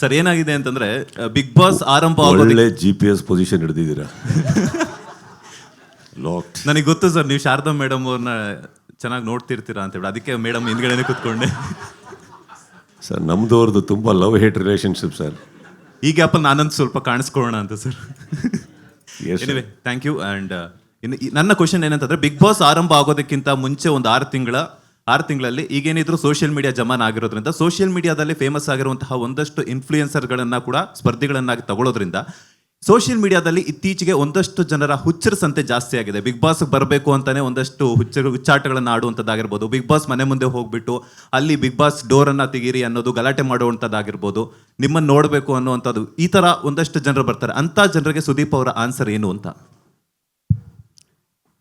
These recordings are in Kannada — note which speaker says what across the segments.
Speaker 1: ಸರ್ ಏನಾಗಿದೆ ಅಂತಂದ್ರೆ ಬಿಗ್ ಬಾಸ್ ಆರಂಭ
Speaker 2: ಒಳ್ಳೆ GPS ಪೊಸಿಷನ್ ಹಿಡಿದಿದ್ದೀರಾ. ಲಾಕ್ಡ್.
Speaker 1: ನನಗೆ ಗೊತ್ತು ಸರ್, ನೀವು ಶಾರದಾ ಮೇಡಮ್ ಅವ್ರನ್ನ ಚೆನ್ನಾಗಿ ನೋಡ್ತಿರ್ತೀರಾ ಅಂತ ಹೇಳಿ, ಅದಕ್ಕೆ ಮೇಡಮ್ ಹಿಂದ್ಗಡೆನೆ ಕೂತ್ಕೊಂಡೆ.
Speaker 2: ಸರ್ ನಮ್ದು ಅವ್ರದ್ದು ತುಂಬ ಲವ್ ಹೇಟ್ ರಿಲೇಷನ್ಶಿಪ್ ಸರ್.
Speaker 1: ಈ ಗ್ಯಾಪಲ್ಲಿ ನಾನಂತ ಸ್ವಲ್ಪ ಕಾಣಿಸ್ಕೊಳ್ಳೋಣ ಅಂತ ಸರ್.
Speaker 2: Yes,
Speaker 1: anyway thank you. And ನನ್ನ ಕ್ವಶನ್ ಏನಂತಂದ್ರೆ, ಬಿಗ್ ಬಾಸ್ ಆರಂಭ ಆಗೋದಕ್ಕಿಂತ ಮುಂಚೆ ಒಂದು 6 ತಿಂಗಳಲ್ಲಿ ಈಗೇನಿದ್ರು ಸೋಷಿಯಲ್ ಮೀಡಿಯಾ ಜಮಾನ ಆಗಿರೋದ್ರಿಂದ ಸೋಷಿಯಲ್ ಮೀಡಿಯಾದಲ್ಲಿ ಫೇಮಸ್ ಆಗಿರುವಂತಹ ಒಂದಷ್ಟು ಇನ್ಫ್ಲೂಯೆನ್ಸರ್ಗಳನ್ನ ಕೂಡ ಸ್ಪರ್ಧಿಗಳನ್ನಾಗಿ ತಗೊಳ್ಳೋದ್ರಿಂದ ಸೋಷಿಯಲ್ ಮೀಡಿಯಾದಲ್ಲಿ ಇತ್ತೀಚೆಗೆ ಒಂದಷ್ಟು ಜನರ ಹುಚ್ಚರ ಸಂತೆ ಜಾಸ್ತಿ ಆಗಿದೆ. ಬಿಗ್ ಬಾಸ್ ಬರಬೇಕು ಅಂತಾನೆ ಒಂದಷ್ಟು ಹುಚ್ಚಾಟಗಳನ್ನು ಆಡುವಂಥದ್ದಾಗಿರ್ಬೋದು, ಬಿಗ್ ಬಾಸ್ ಮನೆ ಮುಂದೆ ಹೋಗ್ಬಿಟ್ಟು ಅಲ್ಲಿ ಬಿಗ್ ಬಾಸ್ ಡೋರನ್ನು ತೆಗೀರಿ ಅನ್ನೋದು ಗಲಾಟೆ ಮಾಡುವಂಥದ್ದಾಗಿರ್ಬೋದು, ನಿಮ್ಮನ್ನು ನೋಡಬೇಕು ಅನ್ನುವಂಥದ್ದು, ಈ ಥರ ಒಂದಷ್ಟು ಜನರು ಬರ್ತಾರೆ. ಅಂಥ ಜನರಿಗೆ ಸುದೀಪ್ ಅವರ ಆನ್ಸರ್ ಏನು ಅಂತ?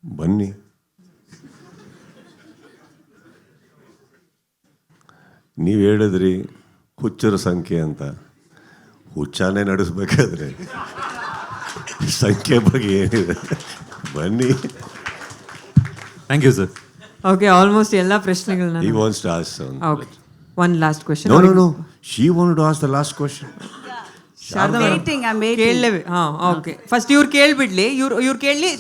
Speaker 2: ಬನ್ನಿ, ನೀವು ಹೇಳಿದ್ರಿ ಹುಚ್ಚರ ಸಂಖ್ಯೆ ಅಂತ. ಹುಚ್ಚಾನೆ ನಡೆಸಬೇಕಾದ್ರೆ ಸಂಖ್ಯೆ ಬಗ್ಗೆ ಏನಿದೆ, ಬನ್ನಿ.
Speaker 1: Thank you sir.
Speaker 3: Okay, almost ಎಲ್ಲ ಪ್ರಶ್ನೆಗಳನ್ನ.
Speaker 2: He wants to ask some.
Speaker 3: Okay, one last question.
Speaker 2: No. She wanted to ask the last question.
Speaker 3: Sharada
Speaker 4: I'm waiting.
Speaker 3: ಕೇಳಲೇವೆ. ಹಾಂ, ಓಕೆ. ಫಸ್ಟ್ ಇವ್ರು ಕೇಳ್ಬಿಡ್ಲಿ, ಇವ್ರು ಕೇಳಲಿ.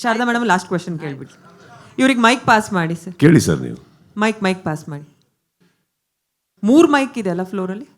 Speaker 3: ಶಾರದಾ ಮೇಡಮ್ ಲಾಸ್ಟ್ ಕ್ವೆಶ್ಚನ್ ಕೇಳ್ಬಿಡ್ಲಿ. ಇವ್ರಿಗೆ ಮೈಕ್ ಪಾಸ್ ಮಾಡಿ ಸರ್.
Speaker 2: ಕೇಳಿ ಸರ್ ನೀವು.
Speaker 3: ಮೈಕ್ ಪಾಸ್ ಮಾಡಿ. 3 ಮೈಕ್ ಇದೆ ಅಲ್ಲ ಫ್ಲೋರಲ್ಲಿ?